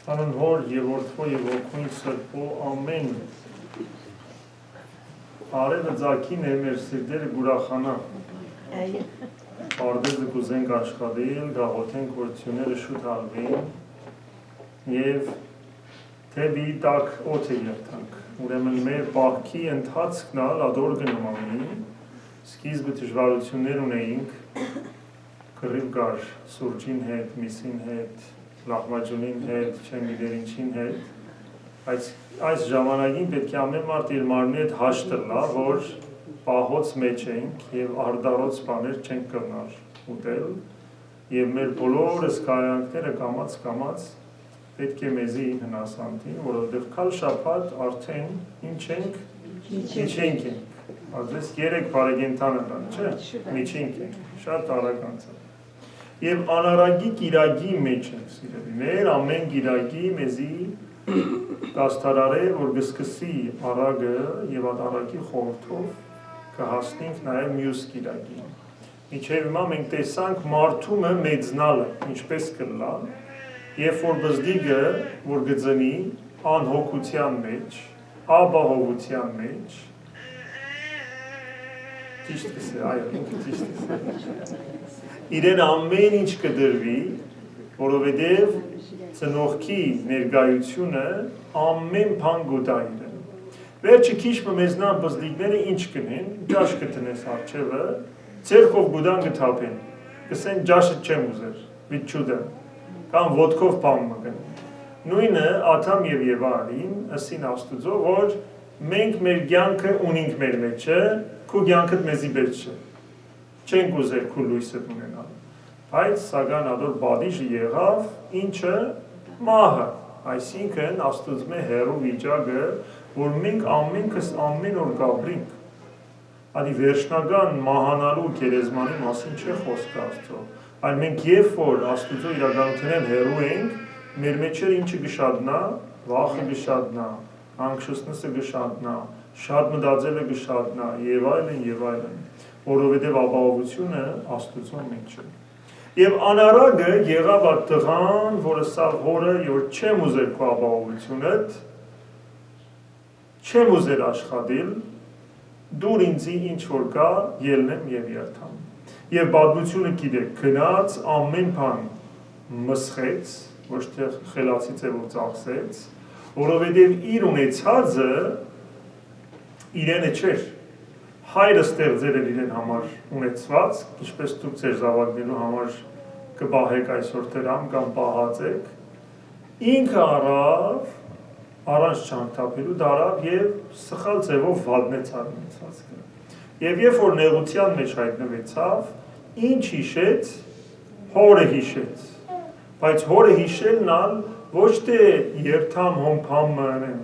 Հանուն հոր և որդվո և ոգույն սրբո ամեն արևը ձակին է մեր սիրտերը գուրախանա արդեզը կուզենք աշխատել, գաղոթենք գործությունները շուտ հալվին և թեբի տակ օդ է երթանք ուրեմն մեր պահքի ընթացքն ալ ադոր գնմանի սկիզբը դժվարություններ ունեինք կռիվ կար սուրջին հետ, միսին հետ լահմաջունին հետ, չեմ գիտեր ինչին հետ այս ժամանակին պետք է ամեն մարդ իր մարմնի հետ հաշտը լա, որ պահոց մեջ ենք և արդարոց բաներ չենք կրնար ուտել և մեր բոլոր սկայանքները կամաց պետք է մեզի հնասանտին, որովհետև կալ շաբաթ արդեն միջենք ենք ասես 3 բարեգենթան են, չէ, միջենք ենք, շատ արագանց է և անարագի կիրագի մեջ ենք սիրելի, մեր ամեն կիրագի մեզի կաստարար է, որ գսկսի արագը և այդ արագի խորհրդով կհասնենք նաև մյուս կիրագի միջև հիմա մենք տեսանք մարդումը մեծնալը, ինչպես կլա և որ բզդիգը, որ գծնի անհոգության մեջ, աբահովության մեջ ճիշտ կսե, այո, ճիշտ կսե իրեն ամեն ինչ կդրվի, որովհետև ծնողքի ներկայությունը ամեն բան գոտա իրեն։ Վերջը քիչ մեզնան բզդիկները ինչ կնեն, ջաշ կտնես արջևը, ձերքով գուդան կթափեն, կսեն ջաշը չեմ ուզեր, վիճուդը, կամ ոտքով բան մգն։ Նույնը Աթամ և Եվային ասին Աստուծո, որ մենք մեր կյանքը ունենք մեր մեջը, քու կյանքդ մեզի մեջ չէ։ Չենք ուզեր քու լույսը ունենալ, բայց սակայն ադոր բադիժը եղավ, ինչը մահը, այսինքն Աստուծմե հերու վիճակը, որ մենք ամենքս ամեն օր գաբրինք, ադի վերջնական մահանալու գերեզմանի մասին չէ խոսքը Աստծո, այլ մենք երբ որ Աստուծո իրականությունեն հերու ենք, մեր մեջեր ինչը գշատնա, վախը գշատնա, անկշուսնսը գշատնա, շատ մտածելը գշատնա, և այլն, որովհետև ապահովությունը Աստուծո մեջ է։ Եվ անարագը եղավ այդ տղան, որը սա հորը, որ չեմ ուզեր քո ապահովությունդ, չեմ ուզեր աշխատել, դուր ինձի ինչ որ կա, ելնեմ և երթամ։ Եվ պատմությունը գիտեք, գնաց ամեն բան մսխեց, ոչ թե խելացի ձևով ծախսեց, որովհետև իր ունեցածը իրենը չէր։ Հայրը ստեղծել էր իրեն համար ունեցված, ինչպես դուք ձեր զավակնելու համար կպահեք այսօր դրամ կամ պահածեք, ինքը առավ, առանց չանքթափելու դարավ և սխալ ձևով վատնեց այդ ունեցվածքը։ Եվ երբ որ նեղության մեջ հայտնվեցավ, ինչ հիշեց, հորը հիշեց, բայց հորը հիշելն ալ ոչ թե երթամ հոմփամ մնեմ,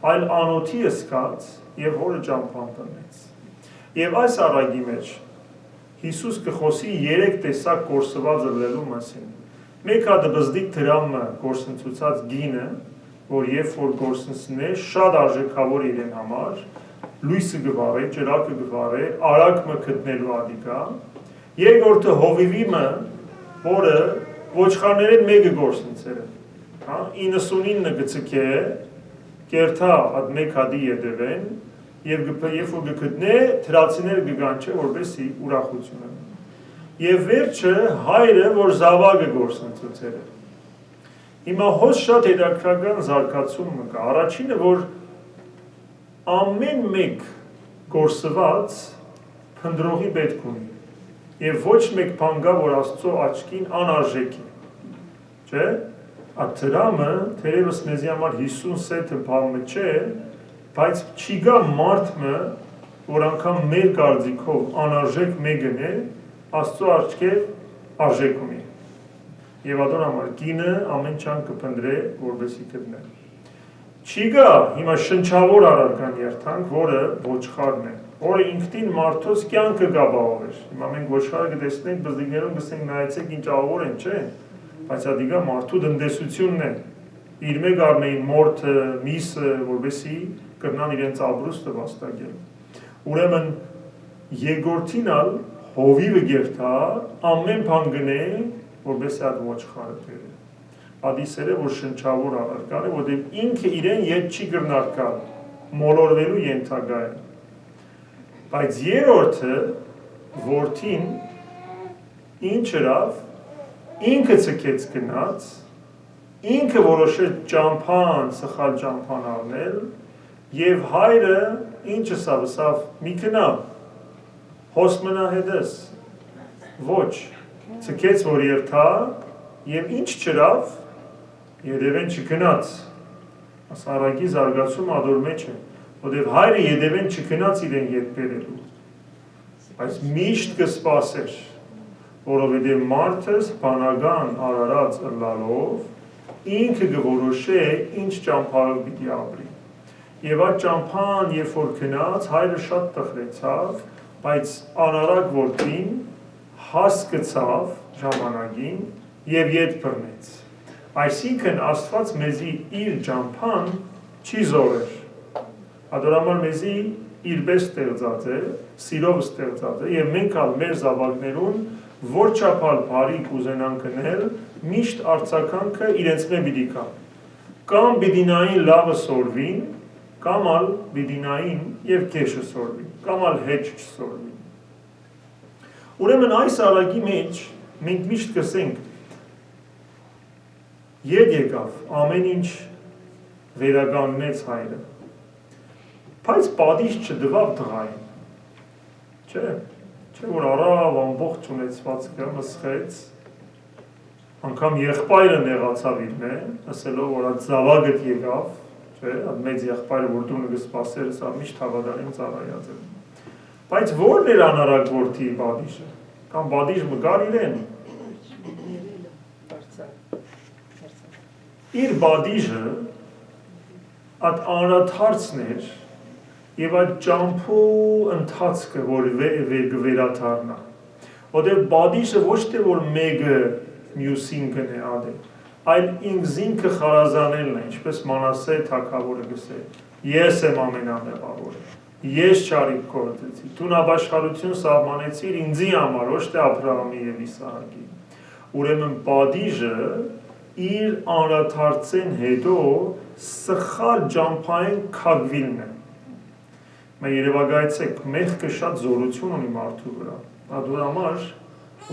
այլ անոթի ըսկաց և հորը ճամփան տնեց։ Եվ այս առագի մեջ Հիսուս կխոսի 3 տեսակ կորսվածը լելու մասին։ Մեկ հատը բզդիկ դրամը կորսնցուցած գինը, որ երբ որ կորսնցնե շատ արժեքավոր իրեն համար, լույսը գվարե, ճրակը գվարե, արագը գտնելու ադիկա, երկրորդը հովիվիմը, որը ոչխարներեն մեկը կորսնցել է, 99 գծկե, կերթա այդ մեկ հատի ետևեն, և երբ որ գտնե, թրացիները գգանչե, որպեսի ուրախություն են։ Եվ վերջը հայրը, որ զավակը գործընծուցել է։ Հիմա հոս շատ հետաքրքրական զարգացում կա։ Առաջինը, որ ամեն մեկ գործված փնտրողի պետք ունի։ Եվ ոչ մեկ բան կա, որ Աստծո աչքին անարժեք է։ Չէ՞։ Այդ դրամը թերևս մեզի համար 50 սենթը բանը չէ, բայց չի գա մարդը, որ անգամ մեր կարծիքով անարժեք մեկն է, Աստծո աչքև արժեք ունի։ Եվ ադոր համար կինը ամեն չան կփնտրե, որպեսի գտնե։ Չի գա հիմա շնչավոր առարկան երթանք, որը ոչխարն է, որը ինքնին մարդոց կյանքը գաբահով էր։ Հիմա մենք ոչխարը կտեսնենք, բզդիկներում կսենք նայեցեք ինչ աղոր են, չէ՞, բայց ադիգա մարդու տնտեսությունն է։ Իր մեկ առնեին մորթը, միսը, որպեսի կրնան իրենց ապրուստը վաստակել։ Ուրեմն երկրորդին ալ հովիվը գերթա ամեն բան գնե, որպեսի այդ ոչխարը բերե։ Ադիսերը, որ շնչավոր առարկան է, որտեղ ինքը իրեն ետ չի գրնարկալ, մոլորվելու ենթակա է։ Բայց երրորդը, որդին, ինչ հրավ, ինքը ցկեց գնաց, ինքը որոշեց ճամփան, սխալ ճամփան առնել, եւ հայրը ինչը սավ մի գնա, հոս մնա հետս, ոչ, ցկեց որ երթա, եւ ինչ չրավ, Եդևեն չգնաց, ասարագի զարգացում ադոր մեջ է, որտև հայրը Եդևեն չգնաց իրեն ետ բերելու, բայց միշտ կսպասեր, որովհետև մարդը բանական արարած ըլլալով ինքը կորոշե ինչ ճամփայով պիտի ապրի։ Եվ այդ ճամփան երբ որ գնաց, հայրը շատ տխրեցավ, բայց անարակ որդին հասկացավ ժամանակին եւ ետ բռնեց։ Այսինքն Աստված մեզի իր ճամփան չի զորեր։ Ադորամալ մեզի իր պես ստեղծած է, սիրով ստեղծած է, եւ մենք ալ մեր զավակներուն որ չափալ բարի կուզենան գնել, միշտ արձագանքը իրենց մե պիտի կա։ Կամ բիդինային լավը սորվին, կամ ալ բիդինային եւ քեշը սորվին, կամ ալ հետ չսորվին։ Ուրեմն այս արագի մեջ մենք միշտ կսենք Ետ եկավ, ամեն ինչ վերականգնեց հայրը, բայց պատիժ չդվավ տղային, չէ որ առավ ամբողջ ունեցվածքը մսխեց, անգամ եղբայրը նեղացավ իր մե, ասելով որ այդ զավակդ եկավ, չէ, այդ մեծ եղբայրը որ դու նգսպասեր սա միշտ հավատարիմ ծառայած է, բայց որն էր անարակ որդի պատիժը, կամ պատիժ մգար իրեն, իր բադիժը այդ անրադարձն էր և այդ ճամփու ընթացքը, որ վերաթարնա, որտեղ բադիժը ոչ թե որ մեկը մյուսին կնե ադել, այլ ինքզինքը խարազանելն է, ինչպես Մանասե թագավորը գսե, ես եմ ամենամեղավորը, ես չարիք կործեցի, դու նաբաշխարություն սահմանեցիր ինձի համար, ոչ թե Աբրահամի և Իսահակի, ուրեմն բադիժը իր անրադարձեն հետո սխալ ճամփային քագվիլն է։ Մենք երևակայեցեք, մեղքը շատ զորություն ունի մարդու վրա։ Ադոր համար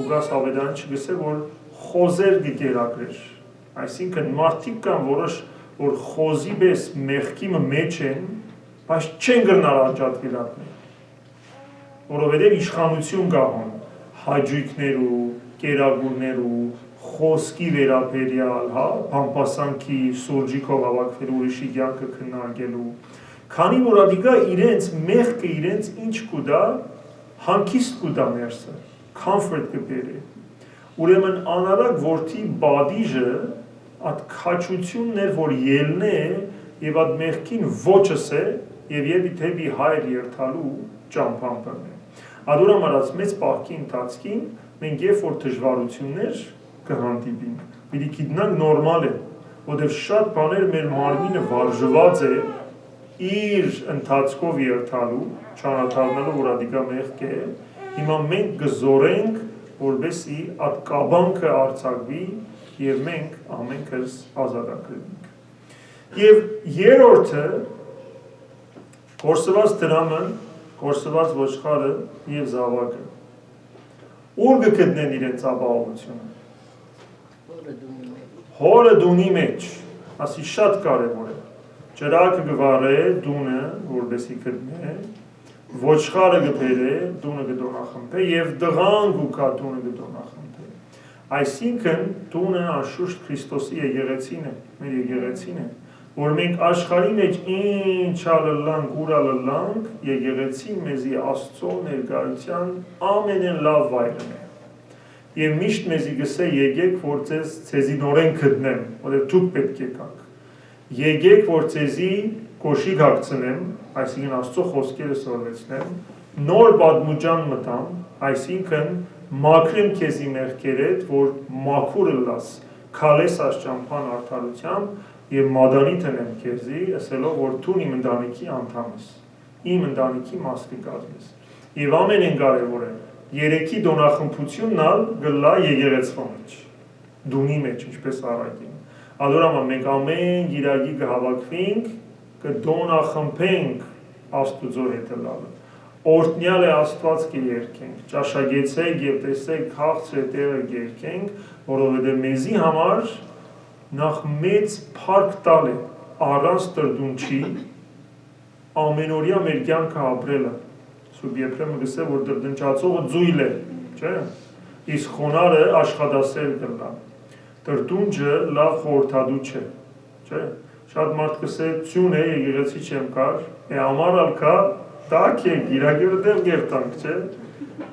Ուգաս Ավետարանը չգսե, որ խոզեր կերակրեր։ Այսինքն մարդիկ կան որոշ, որ խոզի պես մեղքի մեջ են, բայց չեն գրնար անջատվիլ ապնել։ Որովհետև իշխանություն կահոն հաջույքներու, կերակուրներու, խոսքի վերաբերյալ, բամբասանքի, սուրջիկով հավաքվելու ուրիշի կյանքը քննարկելու, քանի որ ադիգա իրենց մեղքը իրենց ինչ կուտա, հանգիստ կուտա ներսը, comfort կբերի։ Ուրեմն անարակ որդի բադիժը այդ քաչությունն էր, որ ելն է եւ այդ մեղքին ոչս է եւ եւի թեպի հայր երթալու ճամփան բռնե։ Ադուրամար այս մեծ պահքի ընթացքին մենք երբ որ դժվարություններ կհանդիպինք, պիտի գիտնանք նորմալ է, որտեղ շատ բաներ մեր մարմինը վարժված է իր ընթացքով երթալու, չանաթարնալու, որ ադիգա մեղք է, հիմա մենք կզորենք, որբեսի այդ կաբանքը արձակվի եւ մենք ամենքս ազատագրվենք։ Եվ երրորդը կորսված դրամը, կորսված ոչխարը եւ զավակը։ Ուր կգտնեն իրենց ապահովությունը։ Հորը դունի մեջ, ասի շատ կարևոր է, ճրակը գվարե դունը, որբեսի կդնե, ոչխարը գբեր է, դունը գդոնախմպե և դղան գուկա դունը գդոնախմպե։ Այսինքն դունը անշուշտ Քրիստոսի եկեղեցին է, մեր եկեղեցին է, որ մենք աշխարհի մեջ ինչ ալլանք, ուր ալլանք, եկեղեցին մեզի Աստծո ներկայության ամենեն լավ վայրն է։ Եվ միշտ մեզի գսե եկեք, որ ձեզի նորեն գտնեմ, որտեղ դուք պետք եկաք։ Եկեք, որ ձեզի կոշիկ հագցնեմ, այսինքն Աստծո խոսքերը սորվեցնեմ, նոր պատմուջան մտամ, այսինքն մաքրեմ քեզի մեղքերդ, որ մաքուր լաս, քալես աշխամփան արդարությամբ եւ մադանի տնեմ քեզի, ասելով որ դու իմ ընտանիքի անդամ ես, իմ ընտանիքի մաս կկազմես։ Եվ ամենեն կարևորը երեքի դոնախմբությունն ալ գլա եկեղեցվա մեջ, դունի մեջ, ինչպես առակին։ Ադորամա մենք ամեն գիրագի կհավաքվենք, կդոնախմբենք Աստուծո հետը լալը։ Օրտնյալ է Աստված կերքենք, ճաշագեցեք և տեսեք քաղցր է տեղը գերքենք, որովհետև մեզի համար նախ մեծ փառք տալ է առանց տրդունչի ամենօրյա մեր կյանքը ապրելը։ Սուրբ Եփրեմը գսե, որ տրդնչացողը ձույլ է, չէ՞։ Իսկ խոնարհը աշխատասեր կլա։ Տրդունջը լավ խորհրդադու չէ, չէ՞։ Շատ մարդ կսե ծյուն է, եկեղեցի չեմ կար, ամառալ կա, տակ է, գիրագի վրդև գերտանք, չէ՞։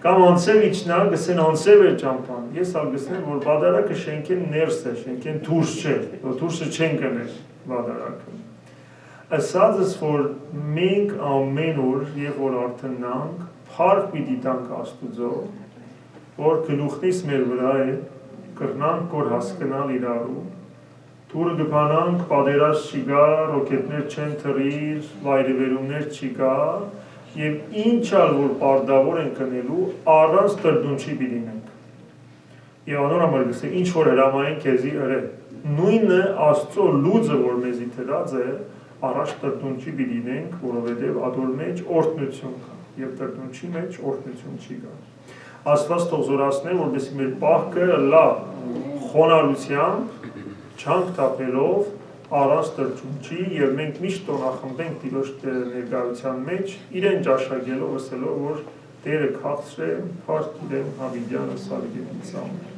Կամ անցև իջնա, գսեն անցև է ճամպան։ Ես ալ գսեմ, որ բադարակը շենքեն ներս է, շենքեն թուրս չէ, որ թուրսը չեն կներ բադարակը։ Ասածս, որ մենք ամեն օր և որ արդնանք, փառք պիտի տանք Աստուծո, որ գլուխնից մեր վրա է, կրնանք կոր հասկնալ իրարու, թուրը գպանանք, պատերած չի գա, ռոկետներ չեն թռիր, վայրևերումներ չի գա, և ինչ ալ որ պարդավոր են կնելու, առանց տրդունչի պիտինենք։ Եվ անոր համար գսե, ինչ որ հրամային քեզի հրե, նույնը Աստծո լուծը, որ մեզի թրած է, առաջ տրդունչի պիտինենք, որովհետև ադոր մեջ օրհնություն կա, և տրդունչի մեջ օրհնություն չի գա։ Աստված թող զորացնե, որպեսզի մեր պահքը լա խոնարհությամբ, չանք տապելով, առանց տրդունչի, և մենք միշտ տոնախմբենք Տիրոջ ներկայության մեջ, իրեն ճաշակելով, ասելով, որ Տերը քաղցր է, փառք իրեն Հավիդյանը Սարգևից ամեն։